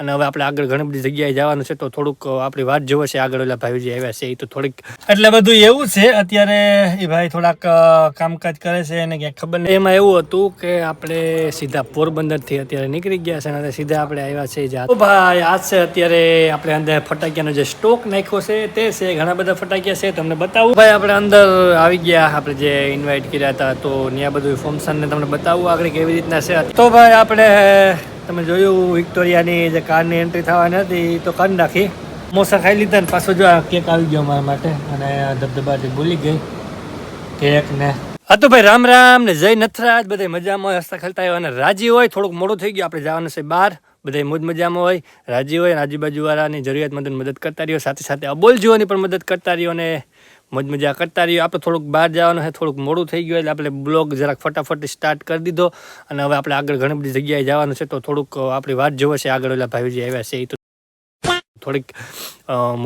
અને હવે આપણે આગળ ઘણી બધી જગ્યાએ જવાનું છે, તો થોડુંક આપણી વાત જોવે છે આગળ ઓલા ભાઈજી આવ્યા છે એ તો થોડીક એટલે બધું એવું છે અત્યારે એ ભાઈ થોડાક કામકાજ કરે છે અને ક્યાંક ખબર નહીં. એમાં એવું હતું કે આપણે સીધા પોરબંદરથી અત્યારે નીકળી ગયા છે અને સીધા આપણે આવ્યા છે ભાઈ આજ છે અત્યારે આપણે અંદર ફટાકિયાનો જે સ્ટોક નાખ્યો છે તે છે, ઘણા બધા ફટાકિયા છે તમને બતાવું. ભાઈ આપણે અંદર આવી ગયા, આપણે જે ઇન્વાઇટ કર્યા હતા તો ત્યાં બધું ફંક્શન ને તમને બતાવું આગળ કેવી રીતના છે. તો ભાઈ આપણે તમે જોયું વિક્ટોરિયાની જે કારની એન્ટ્રી થવાની હતી તો કરી નાખી, સમોસા ખાઈ લીધા ને પાછો જો આ કેક આવી ગયો મારા માટે અને ધબધબાથી ભૂલી ગઈ કેક ને. હા તો ભાઈ રામ રામ ને જય નથરાજ, બધા મજામાં હસતા ખેલતા હોય અને રાજી હોય. થોડુંક મોડું થઈ ગયું, આપણે જવાનું છે બહાર, બધા મોજ મજામાં હોય, રાજી હોય, આજુબાજુવાળાની જરૂરિયાતમંદોની મદદ કરતા રહ્યો, સાથે સાથે અબોલજીઓની પણ મદદ કરતા રહ્યો અને મોજ મજા કરતા રહ્યો. આપણે થોડુંક બહાર જવાનું છે, થોડુંક મોડું થઈ ગયું એટલે આપણે બ્લોગ જરાક ફટાફટ સ્ટાર્ટ કરી દીધો અને હવે આપણે આગળ ઘણી બધી જગ્યાએ જવાનું છે, તો થોડુંક આપણી વાત જોવે છે આગળ ઓલા ભાઈજી આવ્યા છે એ તો થોડીક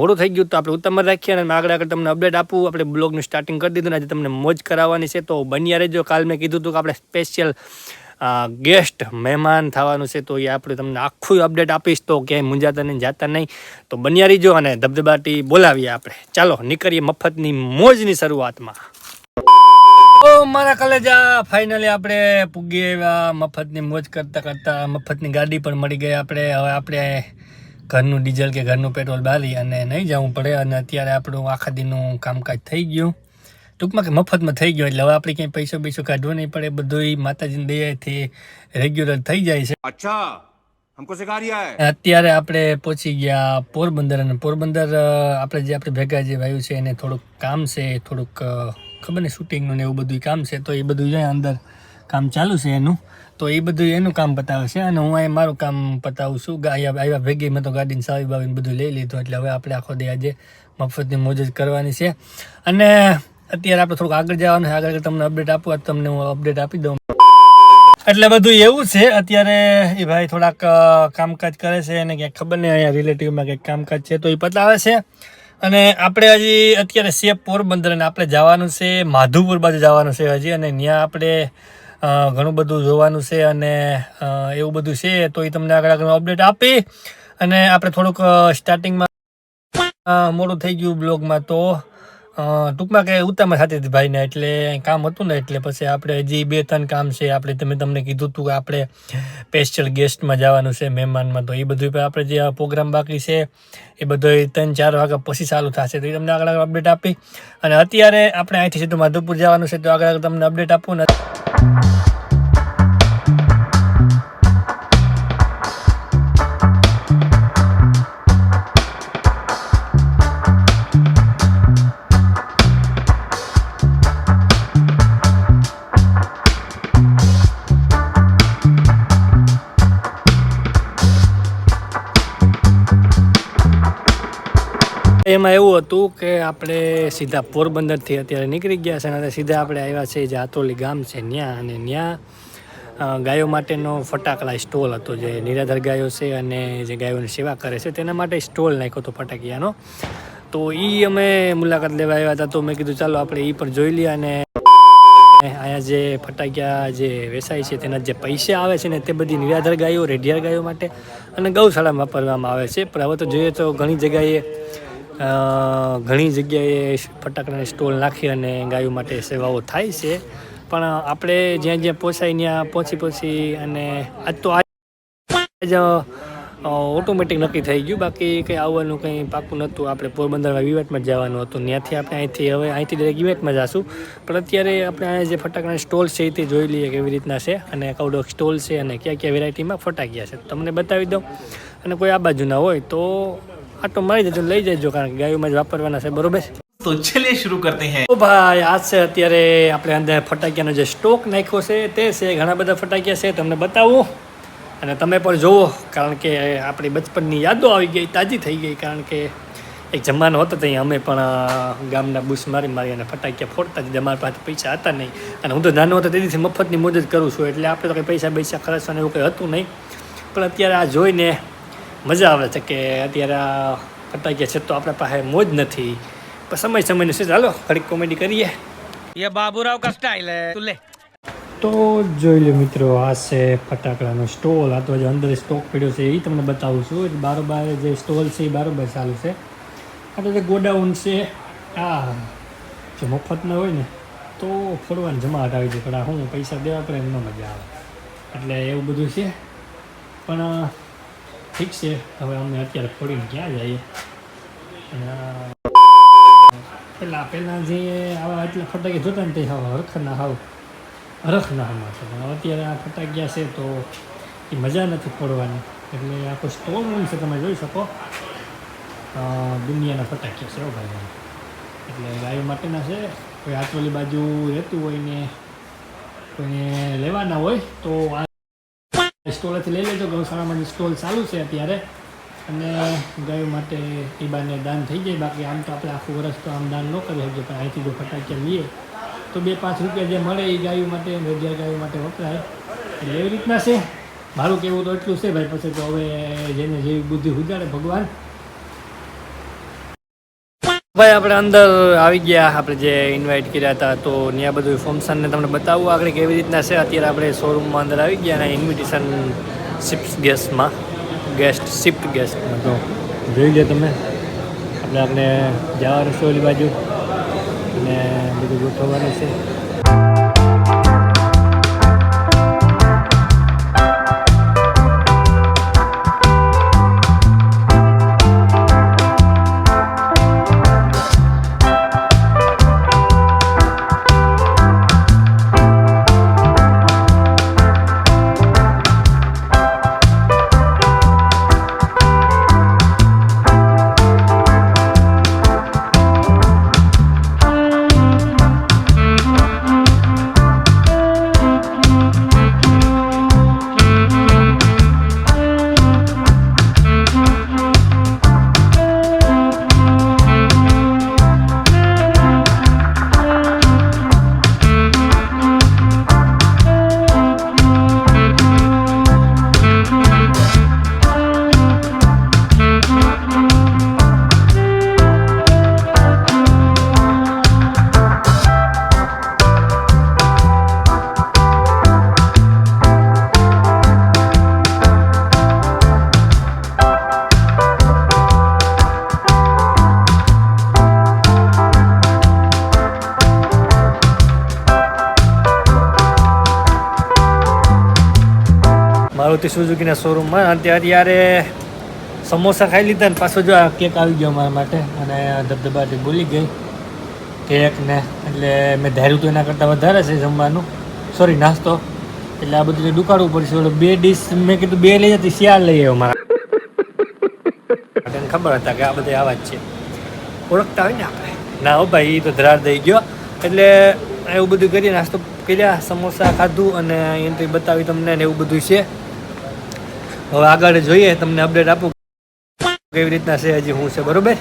મોડું થઈ ગયું તો આપણે ઉતામળ રાખીએ અને આગળ તમને અપડેટ આપું. આપણે બ્લોગનું સ્ટાર્ટિંગ કરી દીધું ને આજે તમને મોજ કરાવવાની છે, તો બન્યા રહેજો. કાલ મેં કીધું હતું કે આપણે સ્પેશિયલ ગેસ્ટ મહેમાન થવાનું છે, તો એ આપણે તમને આખું અપડેટ આપીશ, તો ક્યાંય મૂંઝાતા નહીં, જાતા નહીં, તો બન્યા રહીજો અને ધબધબાટી બોલાવીએ આપણે. ચાલો નીકળીએ મફતની મોજની શરૂઆતમાં. ઓ મારા કલેજા, ફાઇનલી આપણે પૂગી આવ્યા મફતની મોજ કરતાં કરતાં. મફતની ગાડી પણ મળી ગઈ આપણે. હવે આપણે ઘરનું ડીઝલ કે ઘરનું પેટ્રોલ બાળી અને નહીં જવું પડે અને અત્યારે આપણું આખા દિનનું કામકાજ થઈ ગયું, ટૂંકમાં કે મફતમાં થઈ ગયું એટલે હવે આપણે ક્યાંય પૈસો કાઢવો નહીં પડે, બધું માતાજીની દયાથી રેગ્યુલર થઈ જાય છે. અચ્છા હમકો સિખા રહ્યા હે. અત્યારે આપણે પહોંચી ગયા પોરબંદર અને પોરબંદર આપણે ભેગા જે ભાઈ છે એને થોડુંક કામ છે, થોડુંક ખબર નહીં શૂટિંગનું ને એવું બધું કામ છે, તો એ બધું અંદર કામ ચાલુ છે એનું, તો એ બધું એનું કામ પતાવે છે અને હું અહીં મારું કામ પતાવું છું. આવ્યા ભેગી મેં તો ગાડીને સાવી બાવીને બધું લઈ લીધું એટલે હવે આપણે આખો દે આજે મફતની મોજ જ કરવાની છે. અને અત્યારે આપણે થોડુંક આગળ જવાનું છે, આગળ તમને અપડેટ આપું, તમને હું અપડેટ આપી દઉં. એટલે બધું એવું છે અત્યારે એ ભાઈ થોડાક કામકાજ કરે છે અને ક્યાંક ખબર નહીં અહીંયા રિલેટિવમાં કંઈક કામકાજ છે તો એ પતાવે છે. અને આપણે હજી અત્યારે છે પોરબંદર અને આપણે જવાનું છે માધુપુર બાજુ જવાનું છે હજી, અને ત્યાં આપણે ઘણું બધું જોવાનું છે અને એવું બધું છે, તો એ તમને આગળ અપડેટ આપી. અને આપણે થોડુંક સ્ટાર્ટિંગમાં મોડું થઈ ગયું બ્લોગમાં, તો ટૂંકમાં કે ઉતામળ થતી હતી ભાઈને, એટલે કામ હતું ને એટલે પછી આપણે હજી 2-3 કામ છે. આપણે તમને કીધું હતું કે આપણે સ્પેશિયલ ગેસ્ટમાં જવાનું છે મહેમાનમાં, તો એ બધું આપણે જે પ્રોગ્રામ બાકી છે એ બધો 3-4 વાગ્યા પછી ચાલુ થશે, તો એ તમને આગળ અપડેટ આપી. અને અત્યારે આપણે અહીંથી સીધું માધુપુર જવાનું છે, તો આગળ તમને અપડેટ આપું ને. એમાં એવું હતું કે આપણે સીધા પોરબંદરથી અત્યારે નીકળી ગયા છે અને સીધા આપણે આવ્યા છે જે આતોલી ગામ છે ત્યાં, અને ત્યાં ગાયો માટેનો ફટાકડા સ્ટોલ હતો, જે નિરાધાર ગાયો છે અને જે ગાયોની સેવા કરે છે તેના માટે સ્ટોલ નાખ્યો હતો ફટાકિયાનો. તો એ અમે મુલાકાત લેવા આવ્યા હતા, તો મેં કીધું ચાલો આપણે એ પણ જોઈ લઈએ. અને અહીંયા જે ફટાકિયા જે વેચાય છે તેના જે પૈસા આવે છે ને તે બધી નિરાધાર ગાયો, રેઢિયાર ગાયો માટે અને ગૌશાળામાં વાપરવામાં આવે છે. પણ હવે તો જોઈએ તો ઘણી જગ્યાએ ફટાકડાના સ્ટોલ નાખી અને ગાયો માટે સેવાઓ થાય છે. પણ આપણે જ્યાં જ્યાં પહોંચાય ત્યાં પહોંચી અને આજ તો ઓટોમેટિક નક્કી થઈ ગયું, બાકી કંઈ આવવાનું કંઈ પાકું નહોતું. આપણે પોરબંદરમાં ઇવેન્ટમાં જવાનું હતું, ત્યાંથી આપણે અહીંથી ડાયરેક્ટ ઇવેન્ટમાં જઈશું. પણ અત્યારે આપણે અહીંયા જે ફટાકડાના સ્ટોલ છે તે જોઈ લઈએ કેવી રીતના છે અને કવડો સ્ટોલ છે અને ક્યાં વેરાયટીમાં ફટાકિયા છે તમને બતાવી દઉં. અને કોઈ આ બાજુના હોય તો આટો મારી જજો, લઈ જજો, કારણ કે ગાયોમાં જ વાપરવાના છે, બરોબર? તો ચલિए शुरू करते हैं. ઓ ભાઈ આજ છે અત્યારે આપણે અંદર ફટાકિયાનો જે સ્ટોક નાખ્યો છે તે છે, ઘણા બધા ફટાકિયા છે તમને બતાવું અને તમે પણ જુઓ, કારણ કે આપણી બચપનની યાદો આવી ગઈ, તાજી થઈ ગઈ. કારણ કે એક જમાનો હતો ત્યાં અમે પણ ગામના બુશ મારી અને ફટાકિયા ફોડતા જ, અમારી પાસે પૈસા હતા નહીં અને હું તો નાનો હતો તેથી મફતની મોજ જ કરું છું, એટલે આપણે તો કંઈ પૈસા ખર્ચવાનું એવું કંઈ હતું નહીં. પણ અત્યારે આ જોઈને મજા આવે છે કે અત્યારે આ ફટાકિયા છે તો આપણા પાસે મોજ નથી, પણ સમયનું છે. ચાલો ઘડીક કોમેડી કરીએ. ये बाबूराव का स्टाइल है, तू ले. તો જોઈ લો મિત્રો, આ છે ફટાકડાનો સ્ટોલ. આ તો જે અંદર સ્ટોક પડ્યો છે એ તમને બતાવું છું. બારોબાર જે સ્ટોલ છે એ બારોબાર ચાલુ છે. આ તો જે ગોડાઉન છે, આ જો મફત ન હોય ને તો ફોડવાની જમાવટ આવી જાય, પણ આ હું પૈસા દેવા પડે એમ ન મજા આવે, એટલે એવું બધું છે. પણ ઠીક છે, હવે અમને અત્યારે ફોડીને ક્યાં જઈએ. પહેલાં જે આવા એટલા ફટાકી જોતા ને તે હરખ ના હમણાં છે, પણ અત્યારે આ ફટાકિયા છે તો એ મજા નથી ફોડવાની. એટલે આખો સ્ટોર રૂમ છે, તમે જોઈ શકો, દુનિયાના ફટાકિયા છે ભાઈ. એટલે ગાયો માટેના છે. કોઈ આટલી બાજુ રહેતું હોય ને કોઈને લેવાના હોય તો આ સ્ટોલેથી લઈ લેજો. ગૌશાળામાં જે સ્ટોલ ચાલુ છે અત્યારે, અને ગાયો માટે એ બાને દાન થઈ જાય. બાકી આમ તો આપણે આખું વર્ષ તો આમ દાન ન કરી શકીએ, પણ અહીંથી જો ફટાકિયા લઈએ તો 2-5 રૂપિયા જે મળે એ ગાયો માટે, રેડિયા ગાયો માટે વપરાય. એટલે એવી રીતના છે. મારું કહેવું તો એટલું છે ભાઈ. પછી તો હવે જેને જેવી બુદ્ધિ ઉજાડે ભગવાન. ભાઈ આપણે અંદર આવી ગયા, આપણે જે ઇન્વાઇટ કર્યા હતા તો ત્યાં બધું ફંક્શનને તમને બતાવવું આગળ કેવી રીતના છે. અત્યારે આપણે શોરૂમમાં અંદર આવી ગયા અને ઇન્વિટેશન શિફ્ટ ગેસ્ટમાં તો જોઈ લો તમે. આપણે જવાનું છે ઓલી બાજુ અને બધું ગોઠવવાનું છે. મારુતિ સુઝુકીના શોરૂમમાં અત્યારે સમોસા ખાઈ લીધા ને પાછો જો આ કેક આવી ગયો મારા માટે, અને ધબધબાટી ભૂલી ગઈ કેક ને. એટલે મેં ધાર્યું તો એના કરતાં વધારે છે જમવાનું, સોરી નાસ્તો. એટલે આ બધું દુકાળવું પડશે. 2 ડીશ મેં કીધું 2 લઈ જતી, 4 લઈ આવ્યો મારા. એને ખબર હતા કે આ બધા આવા જ છે, ઓળખતા હોય ને આપણે. ના હો ભાઈ, એ તો ધરાર દઈ ગયો. એટલે એવું બધું કરી નાસ્તો કર્યા, સમોસા ખાધું અને એન્ટ્રી બતાવી તમને ને એવું બધું છે. હવે આગળ જોઈએ, તમને અપડેટ આપું કેવી રીતના છે, હજી હું છે બરાબર.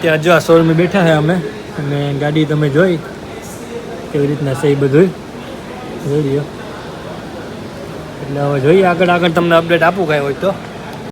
ત્યાં જો આ શોરૂમે બેઠા છે અમે, અને ગાડી તમે જોઈ કેવી રીતના છે એ બધું જોઈ લ્યો. એટલે હવે જોઈએ આગળ તમને અપડેટ આપું કાંઈ હોય તો.